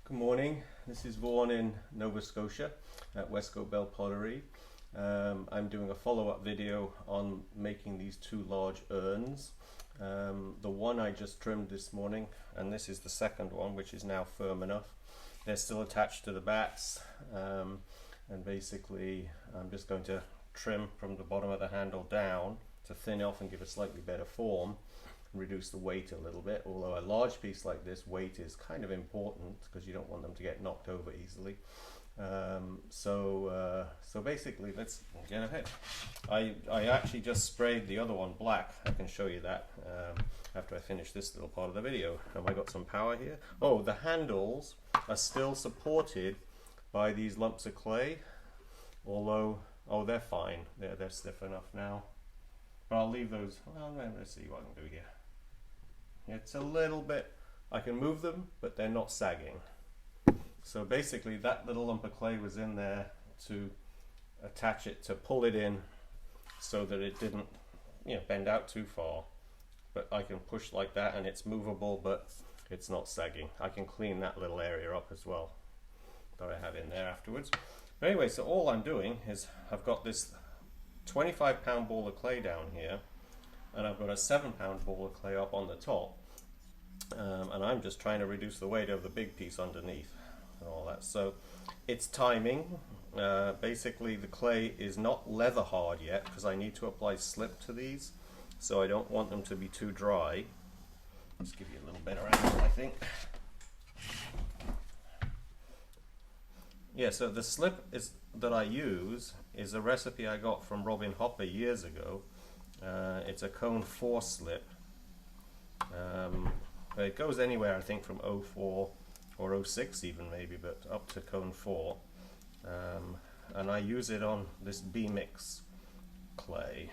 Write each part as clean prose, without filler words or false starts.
Good morning, this is Vaughan in Nova Scotia at Westcote Bell Pottery. I'm doing a follow-up video on making these two large urns. The one I just trimmed this morning, and this is the second one, which is now firm enough. They're still attached to the bats, and basically I'm just going to trim from the bottom of the handle down to thin off and give a slightly better form. Reduce the weight a little bit, although a large piece like this, weight is kind of important because you don't want them to get knocked over easily. So basically let's get ahead. I actually just sprayed the other one black. I can show you that after I finish this little part of the video. Have I got some power here? Oh, the handles are still supported by these lumps of clay, although they're fine, they're stiff enough now. But I'll leave those. Well, let's see what I can do here. It's a little bit, I can move them, but they're not sagging. So basically that little lump of clay was in there to attach it, to pull it in so that it didn't bend out too far. But I can push like that and it's movable, but it's not sagging. I can clean that little area up as well that I have in there afterwards. But anyway, so all I'm doing is I've got this 25-pound ball of clay down here, and I've got a 7-pound ball of clay up on the top, and I'm just trying to reduce the weight of the big piece underneath and all that. So it's timing. Basically the clay is not leather hard yet because I need to apply slip to these, so I don't want them to be too dry. Let's give you a little better angle, I think. Yeah, so the slip that I use is a recipe I got from Robin Hopper years ago. It's a cone 4 slip. It goes anywhere, I think, from 04 or 06 even maybe, but up to cone 4. And I use it on this B-mix clay.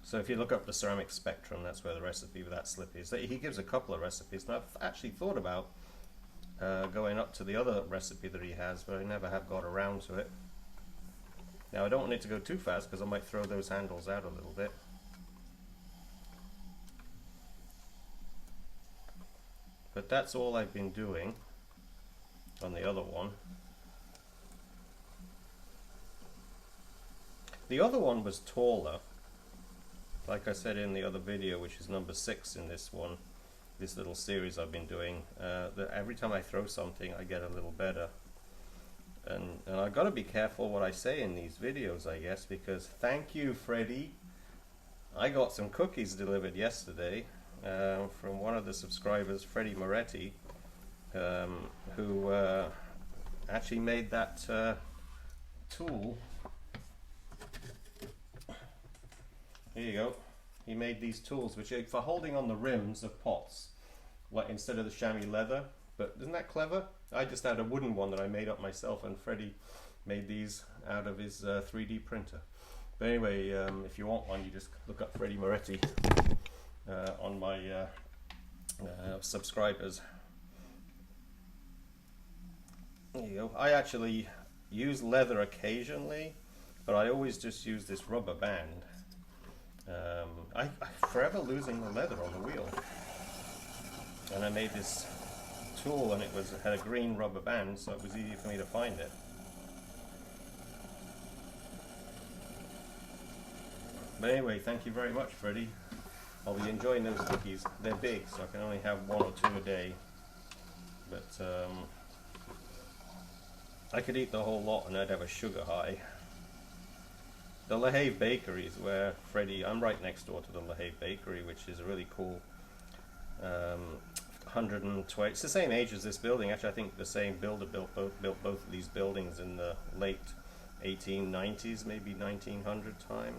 So if you look up the ceramic spectrum, that's where the recipe for that slip is. He gives a couple of recipes, and I've actually thought about going up to the other recipe that he has, but I never have got around to it. Now I don't want it to go too fast because I might throw those handles out a little bit. But that's all I've been doing on the other one. The other one was taller, like I said in the other video, which is number 6 in this one. This little series I've been doing, that every time I throw something I get a little better, and I've got to be careful what I say in these videos, I guess, because thank you, Freddie. I got some cookies delivered yesterday from one of the subscribers, Freddie Moretti, who actually made that tool. Here you go. He made these tools which are for holding on the rims of pots, like instead of the chamois leather. But isn't that clever? I just had a wooden one that I made up myself, and Freddie made these out of his 3D printer. But anyway, if you want one, you just look up Freddie Moretti on my subscribers. There you go. I actually use leather occasionally, but I always just use this rubber band. I'm forever losing the leather on the wheel, and I made this tool, and it had a green rubber band, so it was easy for me to find it. But anyway, thank you very much, Freddie. I'll be enjoying those cookies. They're big, so I can only have 1 or 2 a day, but I could eat the whole lot and I'd have a sugar high. The LaHave Bakery is where Freddie, I'm right next door to the LaHave Bakery, which is a really cool 120, it's the same age as this building. Actually, I think the same builder built both of these buildings in the late 1890s, maybe 1900 time.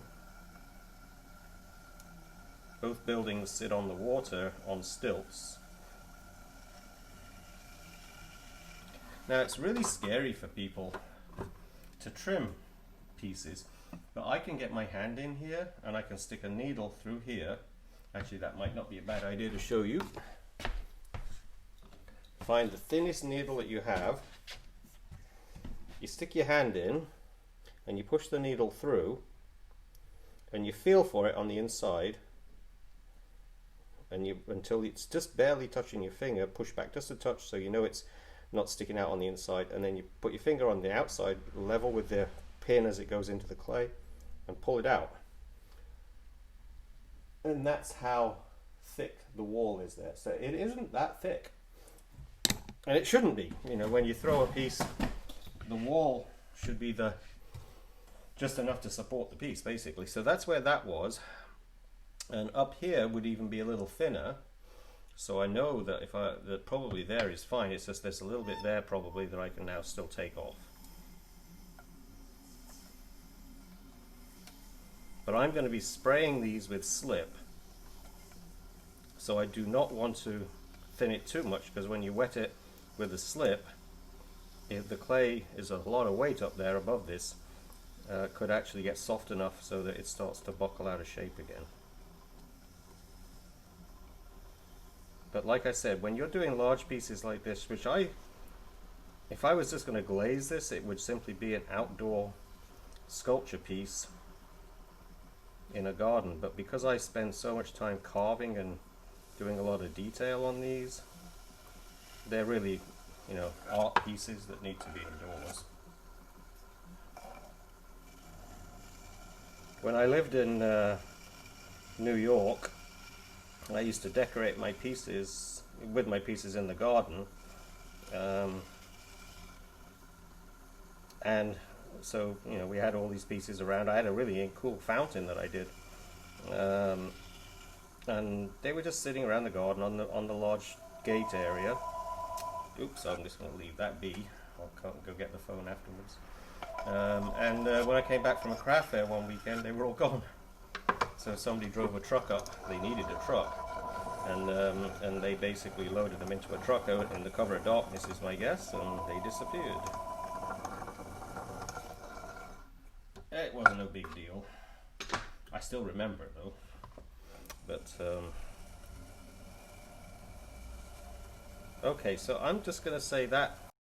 Both buildings sit on the water on stilts. Now it's really scary for people to trim pieces, but I can get my hand in here and I can stick a needle through here. Actually, that might not be a bad idea to show you. Find the thinnest needle that you have, you stick your hand in and you push the needle through and you feel for it on the inside, and you, until it's just barely touching your finger, push back just a touch so you know it's not sticking out on the inside, and then you put your finger on the outside level with the pin as it goes into the clay and pull it out. And that's how thick the wall is there. So it isn't that thick, and it shouldn't be. You know, when you throw a piece, the wall should be just enough to support the piece, basically. So that's where that was, and up here would even be a little thinner. So I know that that probably there is fine. It's just there's a little bit there probably that I can now still take off. But I'm going to be spraying these with slip, so I do not want to thin it too much, because when you wet it with the slip, if the clay is a lot of weight up there above this, could actually get soft enough so that it starts to buckle out of shape again. But like I said, when you're doing large pieces like this, which if I was just going to glaze this, it would simply be an outdoor sculpture piece in a garden. But because I spend so much time carving and doing a lot of detail on these, they're really, you know, art pieces that need to be indoors. When I lived in New York, I used to decorate my pieces with my pieces in the garden, and so, you know, we had all these pieces around. I had a really cool fountain that I did, and they were just sitting around the garden on the large gate area. Oops, I'm just going to leave that be. I'll go get the phone afterwards. And when I came back from a craft fair one weekend, they were all gone. So somebody drove a truck up. They needed a truck, and they basically loaded them into a truck out in the cover of darkness, is my guess, and they disappeared. It wasn't a big deal. I still remember it though. But okay, so I'm just going to say that